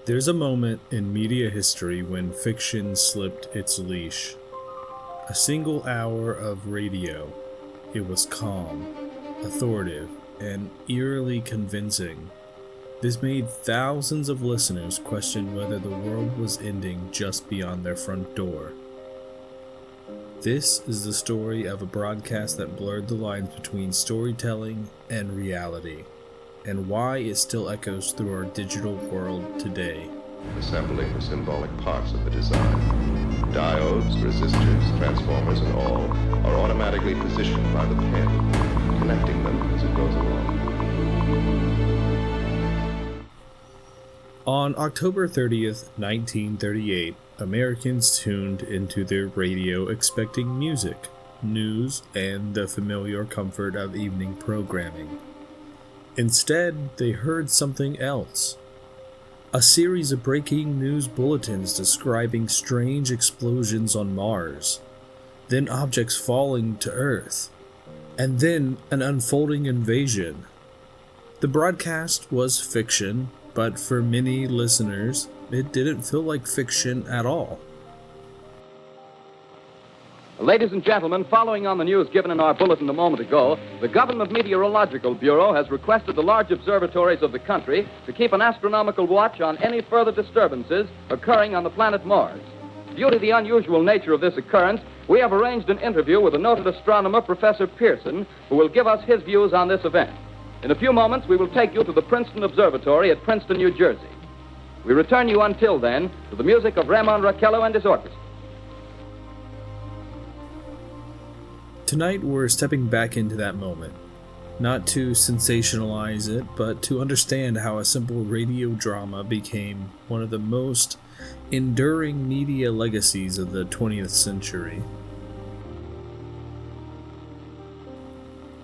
There's a moment in media history when fiction slipped its leash. A single hour of radio. It was calm, authoritative, and eerily convincing. This made thousands of listeners question whether the world was ending just beyond their front door. This is the story of a broadcast that blurred the lines between storytelling and reality, and why it still echoes through our digital world today. Assembling the symbolic parts of the design. Diodes, resistors, transformers, and all are automatically positioned by the pen, connecting them as it goes along. On October 30th, 1938, Americans tuned into their radio expecting music, news, and the familiar comfort of evening programming. Instead, they heard something else. A series of breaking news bulletins describing strange explosions on Mars, then objects falling to Earth, and then an unfolding invasion. The broadcast was fiction, but for many listeners, it didn't feel like fiction at all. Ladies and gentlemen, following on the news given in our bulletin a moment ago, the Government Meteorological Bureau has requested the large observatories of the country to keep an astronomical watch on any further disturbances occurring on the planet Mars. Due to the unusual nature of this occurrence, we have arranged an interview with the noted astronomer, Professor Pearson, who will give us his views on this event. In a few moments, we will take you to the Princeton Observatory at Princeton, New Jersey. We return you until then to the music of Ramon Raquello and his orchestra. Tonight we're stepping back into that moment, not to sensationalize it, but to understand how a simple radio drama became one of the most enduring media legacies of the 20th century.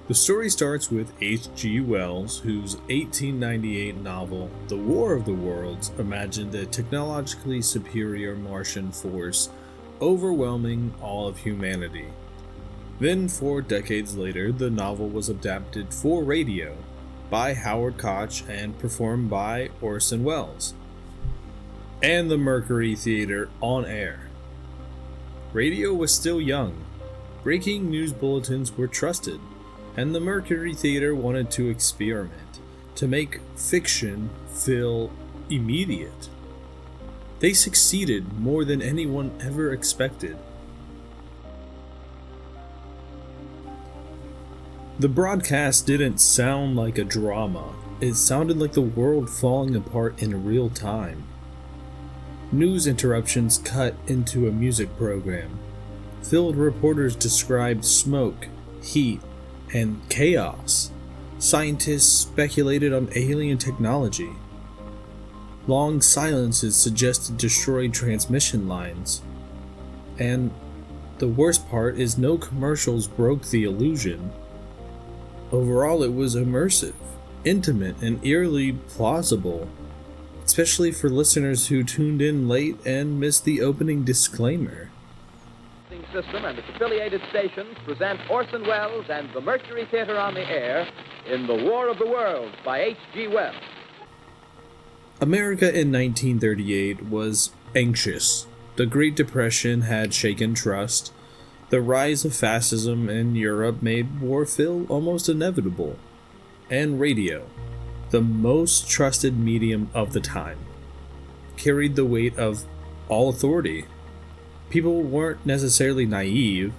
The story starts with H.G. Wells, whose 1898 novel, The War of the Worlds, imagined a technologically superior Martian force overwhelming all of humanity. Then, 4 decades later, the novel was adapted for radio by Howard Koch and performed by Orson Welles, and the Mercury Theater on air. Radio was still young. Breaking news bulletins were trusted, and the Mercury Theater wanted to experiment, to make fiction feel immediate. They succeeded more than anyone ever expected. The broadcast didn't sound like a drama. It sounded like the world falling apart in real time. News interruptions cut into a music program. Field reporters described smoke, heat, and chaos. Scientists speculated on alien technology. Long silences suggested destroyed transmission lines. And the worst part is no commercials broke the illusion. Overall, it was immersive, intimate, and eerily plausible, especially for listeners who tuned in late and missed the opening disclaimer. System and its affiliated stations present Orson Welles and the Mercury Theater on the air in The War of the Worlds by H.G. Wells. America in 1938 was anxious. The Great Depression had shaken trust. The rise of fascism in Europe made war feel almost inevitable. And radio, the most trusted medium of the time, carried the weight of all authority. People weren't necessarily naive,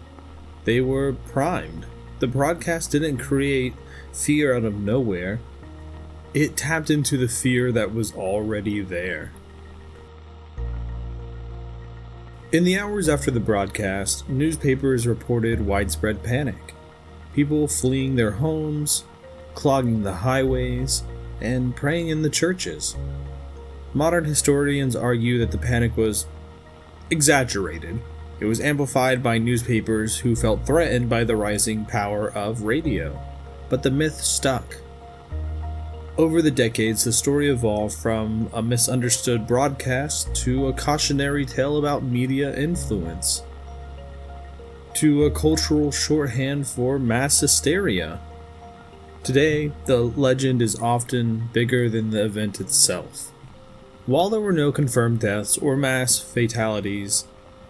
they were primed. The broadcast didn't create fear out of nowhere. It tapped into the fear that was already there. In the hours after the broadcast, newspapers reported widespread panic. People fleeing their homes, clogging the highways, and praying in the churches. Modern historians argue that the panic was exaggerated. It was amplified by newspapers who felt threatened by the rising power of radio. But the myth stuck. Over the decades, the story evolved from a misunderstood broadcast to a cautionary tale about media influence, to a cultural shorthand for mass hysteria. Today, the legend is often bigger than the event itself. While there were no confirmed deaths or mass fatalities,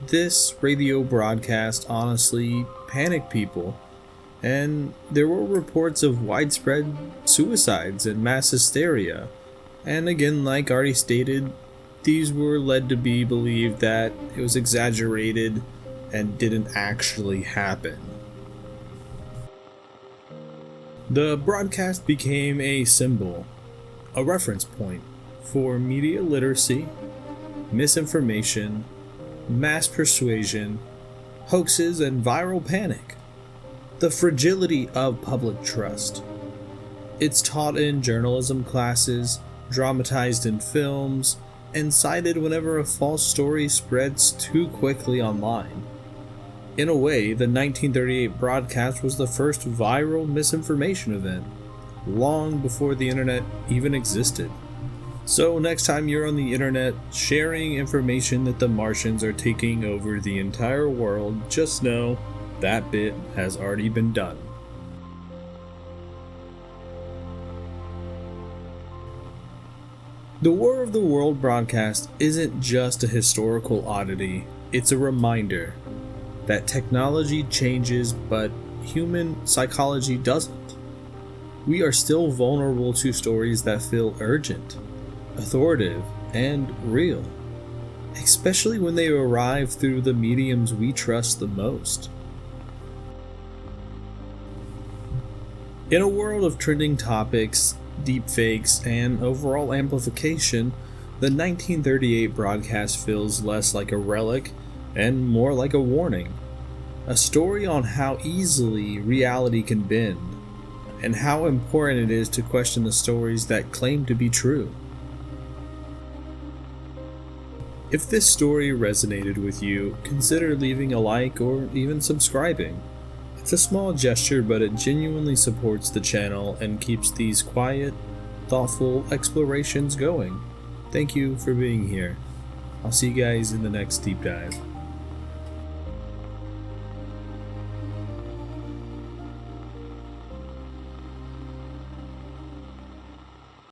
this radio broadcast honestly panicked people, and there were reports of widespread suicides and mass hysteria. And again, like already stated, these were led to be believed that it was exaggerated and didn't actually happen. The broadcast became a symbol, a reference point for media literacy, misinformation, mass persuasion, hoaxes, and viral panic. The fragility of public trust. It's taught in journalism classes, dramatized in films, and cited whenever a false story spreads too quickly online. In a way, the 1938 broadcast was the first viral misinformation event, long before the internet even existed. So next time you're on the internet sharing information that the Martians are taking over the entire world, just know that bit has already been done. The War of the World broadcast isn't just a historical oddity, it's a reminder that technology changes, but human psychology doesn't. We are still vulnerable to stories that feel urgent, authoritative, and real, especially when they arrive through the mediums we trust the most. In a world of trending topics, deepfakes, and overall amplification, the 1938 broadcast feels less like a relic and more like a warning. A story on how easily reality can bend, and how important it is to question the stories that claim to be true. If this story resonated with you, consider leaving a like or even subscribing. It's a small gesture, but it genuinely supports the channel and keeps these quiet, thoughtful explorations going. Thank you for being here. I'll see you guys in the next deep dive.